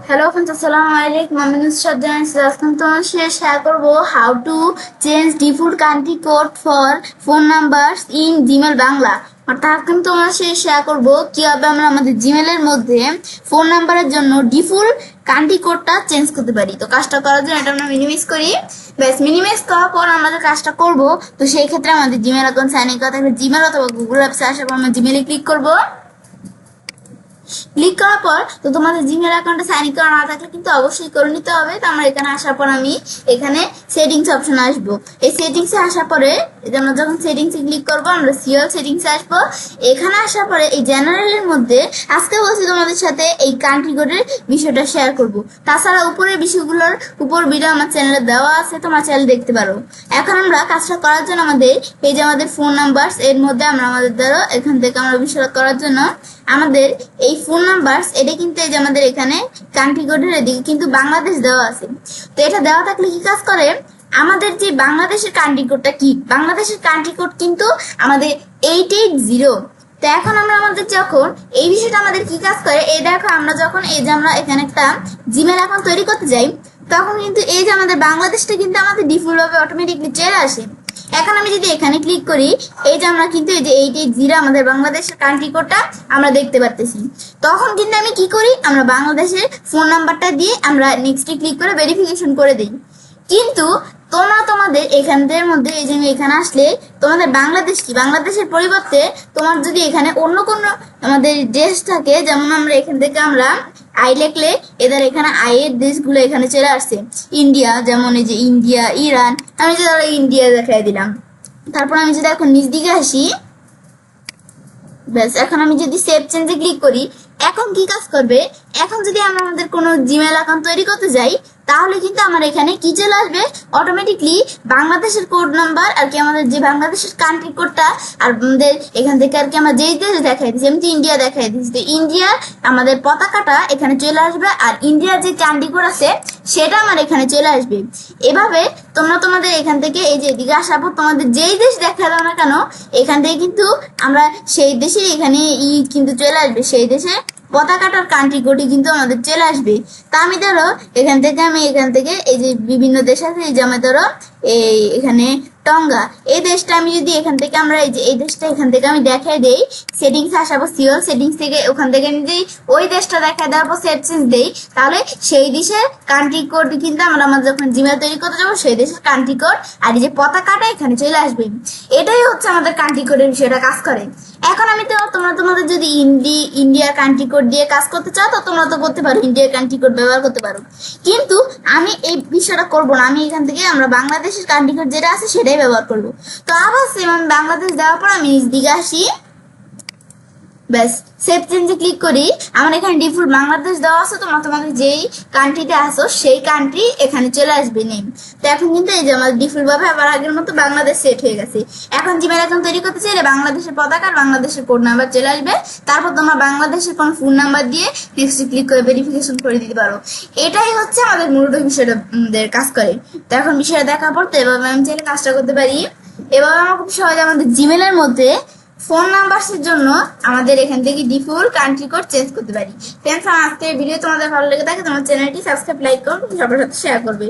Hello friends, আসসালামু আলাইকুম। আমি নুসরাত জাহান। আজকে তোমার সাথে শেয়ার করব how to change default country code for phone numbers in Gmail Bangla. অর্থাৎ কিন্তু তোমার সাথে শেয়ার করব কিভাবে আমরা আমাদের জিমেলের মধ্যে ফোন নাম্বারের জন্য ডিফল্ট কান্ট্রি কোডটা চেঞ্জ করতে পারি। তো কাজটা করার জন্য এটা আমরা মিনিমাইজ করি। ব্যাস, মিনিমাইজ করার পর আমাদের কাজটা করব। তো সেই ক্ষেত্রে আমাদের জিমেল অ্যাকাউন্ট সাইন ইন করা থাকবে। জিমেল অথবা গুগল অ্যাপসে আসার পর আমরা জিমেলে ক্লিক করব। ক্লিক করার পর তো তোমাদের জিমেল অ্যাকাউন্টে সাইন ইন করা না থাকলে কিন্তু অবশ্যই করে নিতে হবে। তো আমরা এখানে আসার পর আমি এখানে সেটিংস অপশনে আসবো। এই সেটিংসে আসার পরে আমরা যখন সেটিংসে ক্লিক করবো আমরা সিওল সেটিংসে আসবো। এখানে আসার পরে এই জেনারেলের মধ্যে আজকে বলছি তোমাদের সাথে এই কান্ট্রি কোডের বিষয়টা শেয়ার করব। তাছাড়া উপরের বিষয়গুলোর উপর ভিডিও আমার চ্যানেলে দেওয়া আছে, তোমার চ্যানেল দেখতে পারো। এখন আমরা কাজটা করার জন্য আমাদের এই যে আমাদের ফোন নাম্বার এর মধ্যে আমরা আমাদের দ্বারা এখান থেকে আমরা বিষয়টা করার জন্য আমাদের এই ফোন নাম্বার এটা কিন্তু এই যে আমাদের এখানে কান্ট্রি কোডের এদিকে কিন্তু বাংলাদেশ দেওয়া আছে। তো এটা দেওয়া থাকলে কি কাজ করে, আমাদের যে বাংলাদেশের কান্ট্রি কোডটা কি, বাংলাদেশের কান্ট্রি কোড কিন্তু আমাদের 880। তো এখন আমরা আমাদের যখন এই বিষয়টা আমাদের কি কাজ করে, এই দেখো আমরা যখন এই যে আমরা এখানে একটা জিমেল অ্যাকাউন্ট তৈরি করতে যাই তখন কিন্তু এই যে আমাদের বাংলাদেশটা কিন্তু আমাদের ডিফল্ট ভাবে অটোমেটিকলি চলে আসে। এখন আমি যদি এখানে ক্লিক করি এই যে আমরা কিন্তু এই যে 880 আমাদের বাংলাদেশের কান্ট্রি কোডটা আমরা দেখতে পারতেছি। তখন কিন্তু আমি কি করি, আমরা বাংলাদেশের ফোন নাম্বারটা দিয়ে আমরা নেক্সটে ক্লিক করে ভেরিফিকেশন করে দিই। কিন্তু তোমরা তোমাদের এখানদের মধ্যে এই যে এখানে আসলে তোমাদের বাংলাদেশ কি, বাংলাদেশের পরিবর্তে তোমার যদি এখানে অন্য কোনো আমাদের দেশ থাকে, যেমন আমরা এখান থেকে আমরা আই লিখলে এদের এখানে আয়ের দেশগুলো এখানে চলে আসছে। ইন্ডিয়া, যেমন এই যে ইন্ডিয়া, ইরান, আমি যে ধরো ইন্ডিয়া দেখাই দিলাম। তারপর আমি যদি এখন নিচ দিকে আসি, ব্যাস এখন আমি যদি সেভ চেঞ্জে ক্লিক করি, এখন কি কাজ করবে, এখন যদি আমরা আমাদের কোনো জিমেল অ্যাকাউন্ট তৈরি করতে যাই তাহলে কিন্তু আমার এখানে কি চলে আসবে, অটোমেটিকলি বাংলাদেশের কোড নাম্বার আর কি আমাদের যে বাংলাদেশের কান্ট্রি কোডটা আর আমাদের এখান থেকে আর কি আমরা যেই দেশ দেখাই দিচ্ছি, আমি তো ইন্ডিয়া দেখাই দিচ্ছি, তো ইন্ডিয়ার আমাদের পতাকাটা এখানে চলে আসবে আর ইন্ডিয়ার যে কান্ট্রি কোড আছে সেটা আমার এখানে চলে আসবে। এভাবে তোমরা তোমাদের এখান থেকে এই যে এদিকে আসার পর তোমাদের যেই দেশ দেখা দাও না কেন এখান থেকে কিন্তু আমরা সেই দেশে এখানে কিন্তু চলে আসবে, সেই দেশে পতাকাটার কান্ট্রি কোডই কিন্তু আমাদের চলে আসবে। তা আমি ধরো এখান থেকে এই যে বিভিন্ন দেশ আছে, এই যে আমি ধরো এখানে টঙ্গা, এই দেশটা আমি যদি এখান থেকে আমরা এই যে এই দেশটা এখান থেকে আমি দেখাই দেই, সেটিংস আসাবো, সিওল সেটিংস থেকে ওখান থেকে আমি যদি ওই দেশটা দেখাই দেওয়ার পর সেট চেঞ্জ দেই তাহলে সেই দেশের কান্ট্রি কোড কিন্তু আমরা যখন জিমেল তৈরি করতে যাবো সেই দেশের কান্ট্রি কোড আর এই যে পতাকাটা এখানে চলে আসবে। এটাই হচ্ছে আমাদের কান্ট্রি কোডের বিষয়টা কাজ করে। এখন আমি তো তোমরা তোমাদের যদি ইন্ডিয়ার কান্ট্রি কোড দিয়ে কাজ করতে চাও তো তোমরা তো করতে পারো, ইন্ডিয়ার কান্ট্রি কোড ব্যবহার করতে পারো। কিন্তু আমি এই বিষয়টা করবো না, আমি এখান থেকে আমরা বাংলাদেশের কান্ট্রি কোড যেটা আছে সেটাই ব্যবহার করবো। তো আবার সেম আমি বাংলাদেশ দেওয়ার পর আমি নিচ দিকে আসি, ব্যাস সেভ চেঞ্জে ক্লিক করি। আমার এখানে ডিফল্ট বাংলাদেশ দেওয়া আছে, তোমরা তোমাদের যেই কান্ট্রিতে আসো সেই কান্ট্রি এখানে চলে আসবে নেম। তো এখন কিন্তু এই যে আমার ডিফল্ট ভাবে আবার আগের মতো বাংলাদেশ সেট হয়ে গেছে। এখন জিমেল অ্যাকাউন্ট তৈরি করতে চাইলে বাংলাদেশের পতাকা আর বাংলাদেশের কোড নাম্বার চলে আসবে। তারপর তোমরা বাংলাদেশের কোনো ফোন নাম্বার দিয়ে নেক্সট ক্লিক করে ভেরিফিকেশন করে দিতে পারো। এটাই হচ্ছে আমাদের মূলত বিষয়টা কাজ করে। তো এখন বিষয়টা দেখার পর তো এভাবে আমি চাইলে কাজটা করতে পারি। এভাবে আমরা খুব সহজে আমাদের জিমেলের মধ্যে ফোন নাম্বারের জন্য আমাদের এখান থেকে ডিফল্ট কান্ট্রি কোড চেঞ্জ করতে পারি। ফ্রেন্ডস, আজকের ভিডিও তোমাদের ভালো লেগে থাকে তোমার চ্যানেলটি সাবস্ক্রাইব, লাইক করো, সবার সাথে শেয়ার করবে।